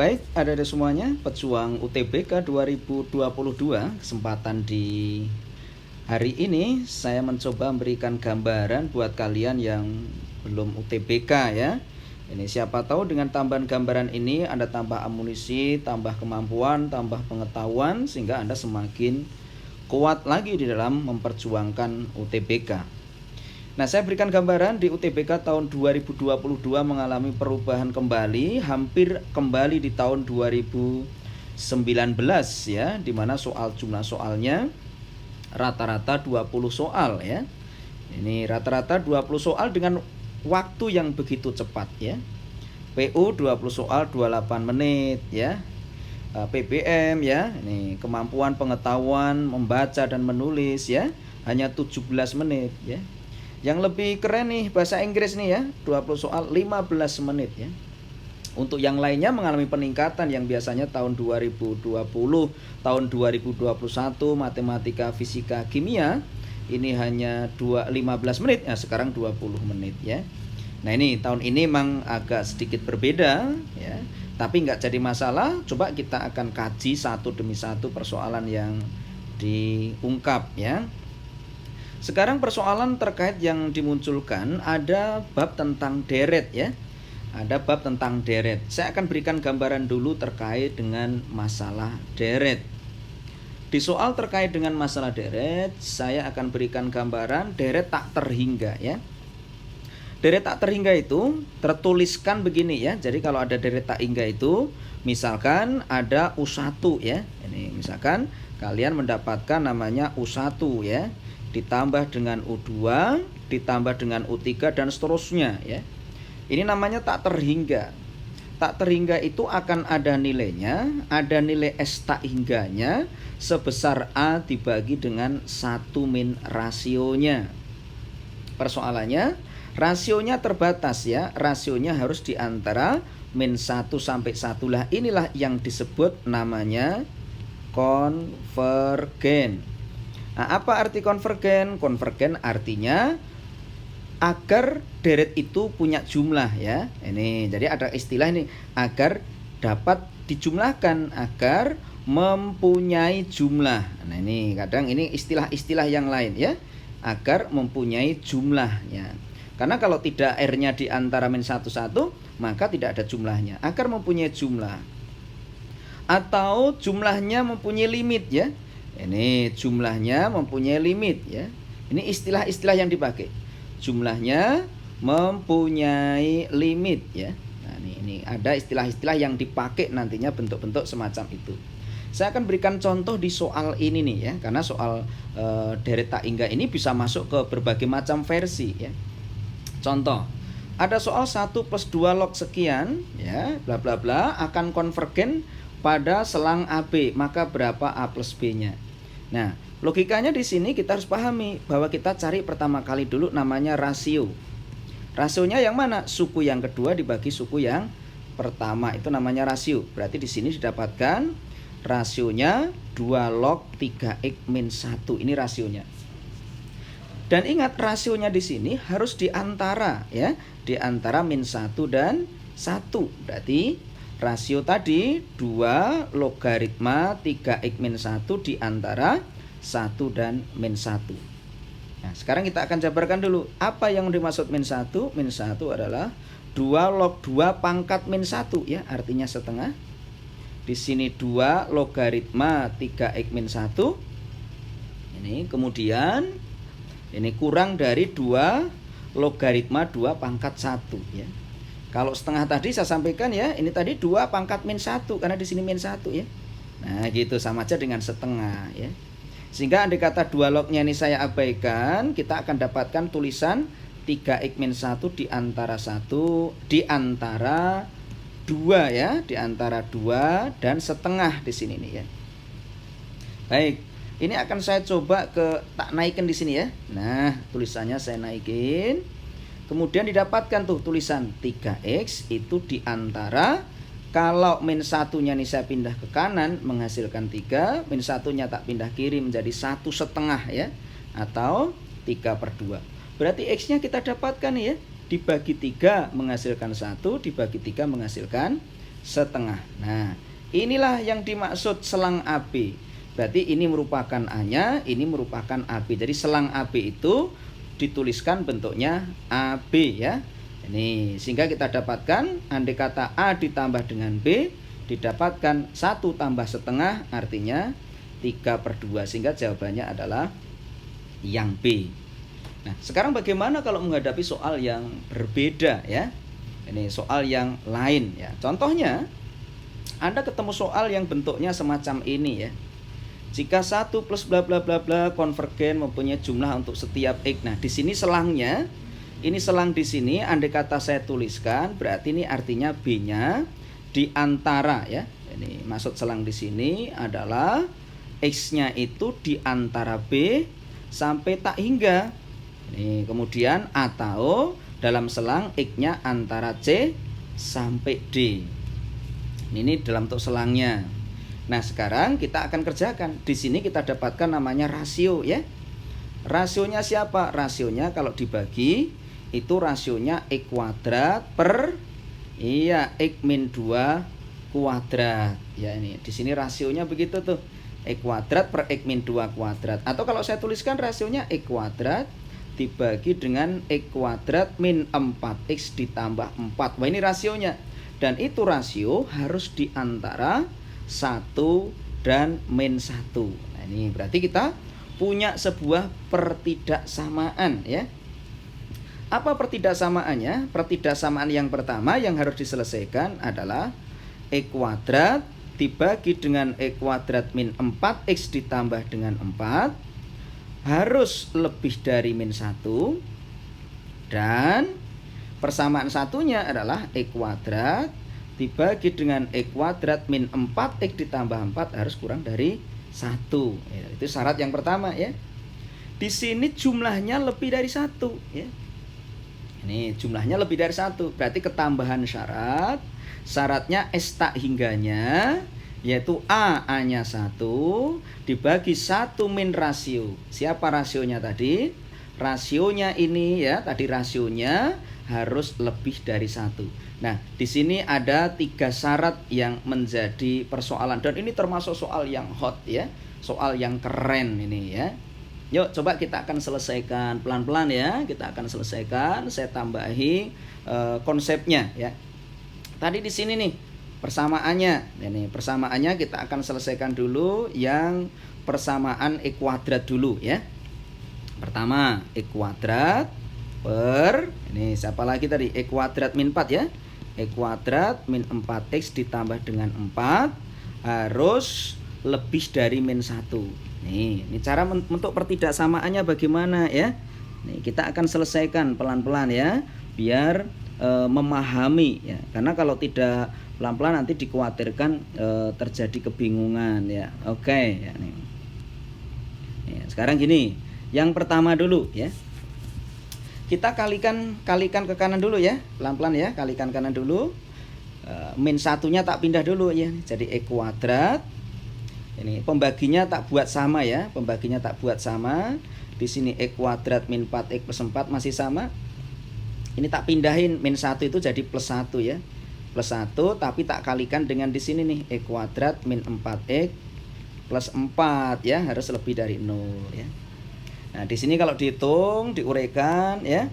Baik, adik-adik semuanya, pejuang UTBK 2022, kesempatan di hari ini saya mencoba memberikan gambaran buat kalian yang belum UTBK ya. Ini siapa tahu dengan tambahan gambaran ini Anda tambah amunisi, tambah kemampuan, tambah pengetahuan sehingga Anda semakin kuat lagi di dalam memperjuangkan UTBK. Nah, saya berikan gambaran di UTBK tahun 2022 mengalami perubahan kembali, hampir kembali di tahun 2019 ya, di mana jumlah soalnya rata-rata 20 soal ya. Ini rata-rata 20 soal dengan waktu yang begitu cepat ya. PU 20 soal 28 menit ya. PBM ya, ini kemampuan pengetahuan membaca dan menulis ya, hanya 17 menit ya. Yang lebih keren nih bahasa Inggris nih ya, 20 soal 15 menit ya. Untuk yang lainnya mengalami peningkatan yang biasanya tahun 2020, tahun 2021 matematika, fisika, kimia ini hanya 15 menit ya, sekarang 20 menit ya. Nah, ini tahun ini memang agak sedikit berbeda ya. Tapi nggak jadi masalah, coba kita akan kaji satu demi satu persoalan yang diungkap ya. Sekarang persoalan terkait yang dimunculkan ada bab tentang deret ya. Ada bab tentang deret. Saya akan berikan gambaran dulu terkait dengan masalah deret. Di soal terkait dengan masalah deret, saya akan berikan gambaran deret tak terhingga ya. Deret tak terhingga itu tertuliskan begini ya. Jadi kalau ada deret tak hingga itu, misalkan ada U1 ya. Ini misalkan kalian mendapatkan namanya U1 ya, ditambah dengan U2, ditambah dengan U3 dan seterusnya ya. Ini namanya tak terhingga. Tak terhingga itu akan ada nilainya, ada nilai S tak hingganya sebesar A dibagi dengan 1 min rasionya. Persoalannya, rasionya terbatas ya. Rasionya harus di antara min 1 sampai 1 lah. Inilah yang disebut namanya konvergen. Nah, apa arti konvergen? Konvergen artinya agar deret itu punya jumlah ya. Ini jadi ada istilah ini, agar dapat dijumlahkan, agar mempunyai jumlah. Nah, ini kadang ini istilah-istilah yang lain ya. Agar mempunyai jumlahnya. Karena kalau tidak R-nya di antara min 1 1, maka tidak ada jumlahnya. Agar mempunyai jumlah. Atau jumlahnya mempunyai limit ya. Ini jumlahnya mempunyai limit ya. Ini istilah-istilah yang dipakai. Jumlahnya mempunyai limit ya. Nah, ini ada istilah-istilah yang dipakai nantinya bentuk-bentuk semacam itu. Saya akan berikan contoh di soal ini nih ya, karena soal deret tak hingga ini bisa masuk ke berbagai macam versi ya. Contoh, ada soal 1 plus 2 log sekian ya, bla bla bla akan konvergen pada selang AB, maka berapa A plus B-nya. Nah, logikanya di sini kita harus pahami bahwa kita cari pertama kali dulu namanya rasio. Rasionya yang mana? Suku yang kedua dibagi suku yang pertama, itu namanya rasio. Berarti di sini didapatkan rasionya 2 log 3x min 1. Ini rasionya. Dan ingat rasionya di sini harus di antara ya, di antara min 1 dan 1. Berarti rasio tadi 2 logaritma 3x min 1 di antara 1 dan min 1. Nah, sekarang kita akan jabarkan dulu. Apa yang dimaksud min 1? Min 1 adalah 2 log 2 pangkat min 1 ya, artinya setengah. Di sini 2 logaritma 3x min 1. Ini kemudian ini kurang dari 2 logaritma 2 pangkat 1 ya. Kalau setengah tadi saya sampaikan ya, ini tadi 2 pangkat min 1 karena di sini min 1 ya. Nah, gitu sama aja dengan setengah ya. Sehingga andai kata 2 lognya ini saya abaikan, kita akan dapatkan tulisan 3x min 1 di antara 1 di antara 2 ya, di antara 2 dan setengah di sini nih ya. Baik, ini akan saya coba tak naikin di sini ya. Nah, tulisannya saya naikin. Kemudian didapatkan tuh tulisan 3x itu di antara, kalau min 1-nya nih saya pindah ke kanan menghasilkan 3, min 1-nya tak pindah kiri menjadi 1/2 ya, atau 3/2. Berarti x-nya kita dapatkan ya, dibagi 3 menghasilkan 1, dibagi 3 menghasilkan setengah. Nah, inilah yang dimaksud selang AB. Berarti ini merupakan A-nya, ini merupakan AB. Jadi selang AB itu dituliskan bentuknya AB ya. Ini sehingga kita dapatkan andai kata A ditambah dengan B didapatkan 1 tambah setengah, artinya 3/2, sehingga jawabannya adalah yang B. Nah, sekarang bagaimana kalau menghadapi soal yang berbeda ya? Ini soal yang lain ya. Contohnya Anda ketemu soal yang bentuknya semacam ini ya. Jika 1 plus bla bla bla bla konvergen mempunyai jumlah untuk setiap X. Nah, di sini selangnya, ini selang di sini, andai kata saya tuliskan, berarti ini artinya B-nya di antara ya. Ini maksud selang di sini adalah X-nya itu di antara B sampai tak hingga. Ini kemudian atau dalam selang X-nya antara C sampai D. Ini dalam bentuk selangnya. Nah, sekarang kita akan kerjakan. Di sini kita dapatkan namanya rasio ya. Rasionya siapa? Rasionya kalau dibagi itu rasionya X kuadrat per X min 2 kuadrat. Ya, ini di sini rasionya begitu tuh. X kuadrat per X min 2 kuadrat. Atau kalau saya tuliskan rasionya X kuadrat dibagi dengan X kuadrat min 4X ditambah 4. Wah, ini rasionya. Dan itu rasio harus di antara 1 dan min 1. Nah, ini berarti kita punya sebuah pertidaksamaan ya. Apa pertidaksamaannya? Pertidaksamaan yang pertama yang harus diselesaikan adalah X kuadrat dibagi dengan X kuadrat min 4X ditambah dengan 4 harus lebih dari min 1. Dan persamaan satunya adalah X kuadrat dibagi dengan X kuadrat min 4X ditambah 4 harus kurang dari 1 ya, itu syarat yang pertama ya. Di sini jumlahnya lebih dari 1 ya. Ini jumlahnya lebih dari 1, berarti ketambahan syarat. Syaratnya S tak hingganya, yaitu A-nya 1 dibagi 1 min rasio. Siapa rasionya tadi? Rasionya ini ya, tadi rasionya harus lebih dari 1. Nah, di sini ada 3 syarat yang menjadi persoalan, dan ini termasuk soal yang hot ya, soal yang keren ini ya. Yuk coba kita akan selesaikan pelan-pelan ya, kita akan selesaikan. Saya tambahi konsepnya ya. Tadi di sini nih persamaannya, ini persamaannya kita akan selesaikan dulu yang persamaan X kuadrat dulu ya. Pertama X kuadrat per ini siapa lagi tadi, X kuadrat min 4 ya. X kuadrat min 4X ditambah dengan 4 harus lebih dari min 1. Ini cara bentuk pertidaksamaannya bagaimana ya. Nih, kita akan selesaikan pelan-pelan ya, biar memahami ya. Karena kalau tidak pelan-pelan nanti dikhawatirkan terjadi kebingungan ya. Oke ya, nih. Sekarang gini, yang pertama dulu ya. Kita kalikan ke kanan dulu ya, pelan-pelan ya, kalikan kanan dulu. Min satunya tak pindah dulu ya, jadi X kuadrat. Ini pembaginya tak buat sama ya, pembaginya tak buat sama. Di sini X kuadrat min 4X plus 4 masih sama. Ini tak pindahin, min 1 itu jadi plus 1 ya. Plus 1 tapi tak kalikan dengan di sini nih, X kuadrat min 4X plus 4 ya, harus lebih dari 0 ya. Nah, di sini kalau dihitung, diuraikan ya,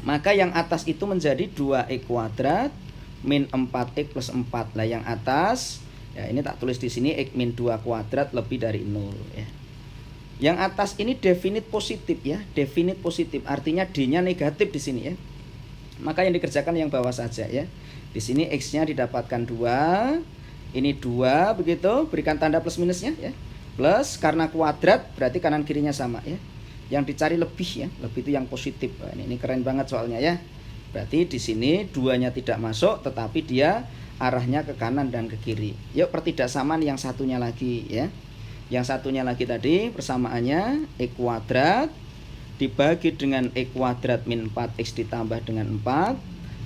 maka yang atas itu menjadi 2X kuadrat min 4X plus 4. Lah yang atas ya, ini tak tulis di sini X min 2 kuadrat lebih dari 0 ya. Yang atas ini definit positif ya, definit positif artinya D-nya negatif di sini ya. Maka yang dikerjakan yang bawah saja ya. Di sini X-nya didapatkan 2, ini 2 begitu, berikan tanda plus minusnya ya. Plus karena kuadrat berarti kanan kirinya sama ya. Yang dicari lebih ya, lebih itu yang positif. Nah, ini keren banget soalnya ya. Berarti di sini 2-nya tidak masuk, tetapi dia arahnya ke kanan dan ke kiri. Yuk pertidaksamaan yang satunya lagi ya. Yang satunya lagi tadi persamaannya X kuadrat dibagi dengan X kuadrat min 4X ditambah dengan 4,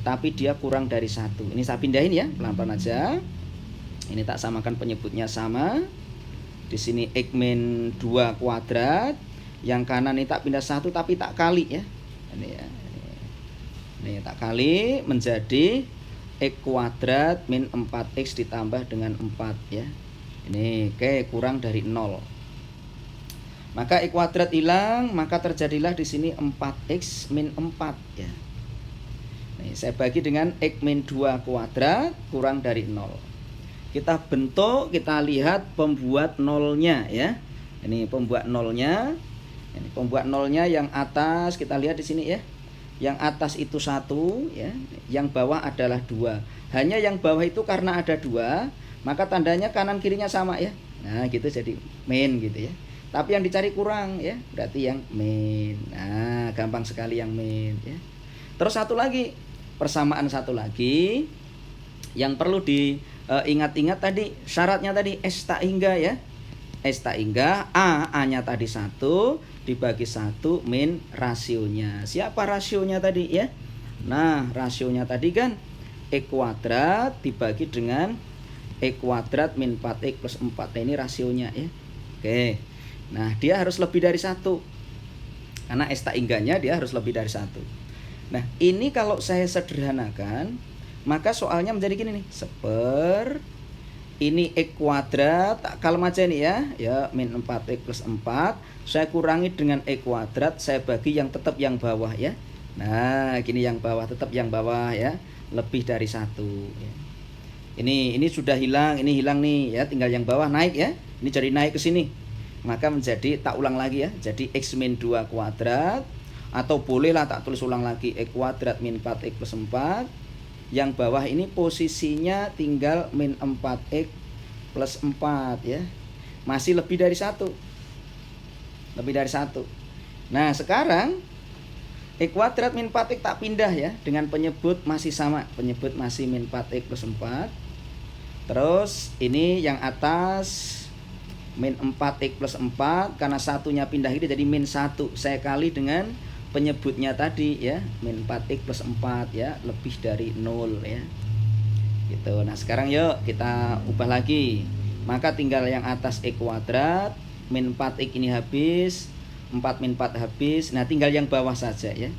tapi dia kurang dari 1. Ini saya pindahin ya, pelan-pelan aja. Ini tak samakan penyebutnya sama. Di sini X min 2 kuadrat, yang kanan ini tak pindah 1 tapi tak kali ya. Ini ya. Ini tak kali menjadi X kuadrat min 4X ditambah dengan 4 ya. Ini oke, kurang dari 0. Maka X kuadrat hilang, maka terjadilah di sini 4X min 4 ya. Nih, saya bagi dengan X min 2 kuadrat kurang dari 0. Kita bentuk, kita lihat pembuat nolnya ya. Ini pembuat nolnya. Ini pembuat nolnya yang atas kita lihat di sini ya. Yang atas itu 1 ya, yang bawah adalah 2. Hanya yang bawah itu karena ada 2, maka tandanya kanan kirinya sama ya. Nah, gitu jadi min gitu ya. Tapi yang dicari kurang ya, berarti yang min. Nah, gampang sekali yang min ya. Terus satu lagi, persamaan satu lagi yang perlu diingat-ingat tadi, syaratnya tadi S tak hingga ya. S tak hingga A-nya tadi 1 dibagi 1 min rasionya. Siapa rasionya tadi ya? Nah, rasionya tadi kan X kuadrat dibagi dengan X kuadrat min 4X plus 4. Nah, ini rasionya ya. Oke. Nah, dia harus lebih dari 1. Karena S tak hingganya dia harus lebih dari 1. Nah, ini kalau saya sederhanakan, maka soalnya menjadi gini nih. Ini X kuadrat, tak kalem aja nih ya min 4X plus 4. Saya kurangi dengan X kuadrat, saya bagi yang tetap yang bawah ya. Nah, gini yang bawah, tetap yang bawah ya. Lebih dari 1 ya. Ini sudah hilang, ini hilang nih ya, tinggal yang bawah naik ya. Ini jadi naik ke sini. Maka menjadi, tak ulang lagi ya, jadi X min 2 kuadrat. Atau bolehlah tak tulis ulang lagi, X kuadrat min 4X plus 4. Yang bawah ini posisinya tinggal min 4X plus 4 ya. Masih lebih dari 1. Lebih dari 1. Nah, sekarang X kuadrat min 4X tak pindah ya, dengan penyebut masih sama. Penyebut masih min 4X plus 4. Terus ini yang atas min 4X plus 4, karena satunya pindah ini jadi min 1. Saya kali dengan penyebutnya tadi ya, min 4X plus 4 ya, lebih dari 0 ya. Gitu. Nah, sekarang yuk kita ubah lagi. Maka tinggal yang atas X kuadrat, min 4X ini habis, 4 min 4 habis. Nah, tinggal yang bawah saja ya.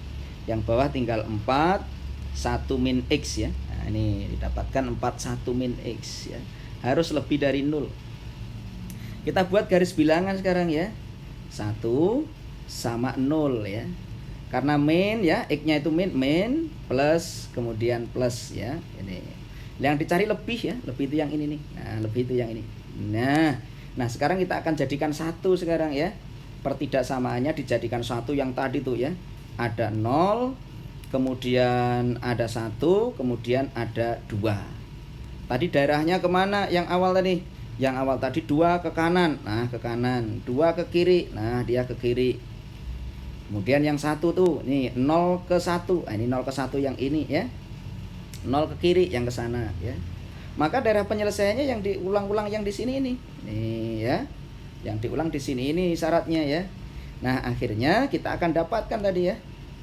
Yang bawah tinggal 4 1 min X ya. Nah, ini didapatkan 4 1 min X ya. Harus lebih dari 0. Kita buat garis bilangan sekarang ya. 1 sama 0 ya. Karena min ya, X-nya itu min plus kemudian plus ya. Ini. Yang dicari lebih ya, lebih itu yang ini nih. Nah, lebih itu yang ini. Nah, sekarang kita akan jadikan 1 sekarang ya. Pertidaksamaannya dijadikan 1 yang tadi tuh ya. Ada 0, kemudian ada 1, kemudian ada 2. Tadi daerahnya kemana yang awal tadi? Yang awal tadi 2 ke kanan. Nah, ke kanan. 2 ke kiri. Nah, dia ke kiri. Kemudian yang 1 tuh, nih 0 ke 1. Nah, ini 0 ke 1 yang ini ya. 0 ke kiri yang ke sana ya. Maka daerah penyelesaiannya yang diulang-ulang yang di sini ini. Nih ya. Yang diulang di sini ini syaratnya ya. Nah, akhirnya kita akan dapatkan tadi ya.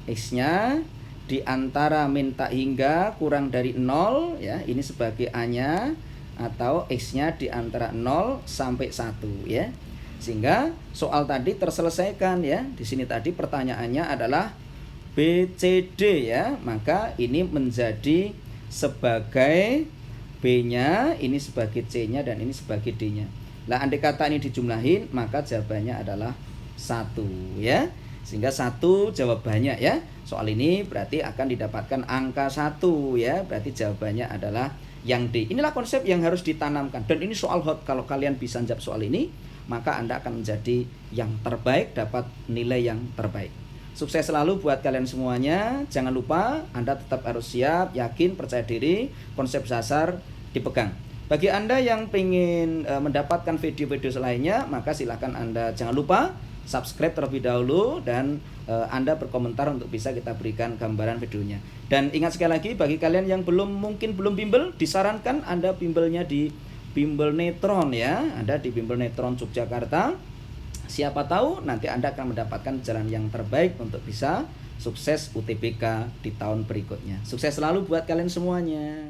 X-nya di antara min tak hingga kurang dari 0 ya. Ini sebagai A-nya, atau X-nya di antara 0 sampai 1 ya. Sehingga soal tadi terselesaikan ya. Di sini tadi pertanyaannya adalah BCD ya. Maka ini menjadi sebagai B-nya, ini sebagai C-nya, dan ini sebagai D-nya. Nah, andai kata ini dijumlahin, maka jawabannya adalah 1 ya. Sehingga 1 jawabannya ya. Soal ini berarti akan didapatkan angka 1 ya. Berarti jawabannya adalah yang D. Inilah konsep yang harus ditanamkan. Dan ini soal hot. Kalau kalian bisa jawab soal ini, maka Anda akan menjadi yang terbaik, dapat nilai yang terbaik. Sukses selalu buat kalian semuanya. Jangan lupa Anda tetap harus siap, yakin, percaya diri, konsep dasar dipegang. Bagi Anda yang ingin mendapatkan video-video lainnya, maka silahkan Anda jangan lupa subscribe terlebih dahulu, dan Anda berkomentar untuk bisa kita berikan gambaran videonya. Dan ingat sekali lagi, bagi kalian yang mungkin belum bimbel, disarankan Anda bimbelnya di Bimbel Netron ya. Anda di Bimbel Netron Yogyakarta. Siapa tahu nanti Anda akan mendapatkan jalan yang terbaik untuk bisa sukses UTBK di tahun berikutnya. Sukses selalu buat kalian semuanya.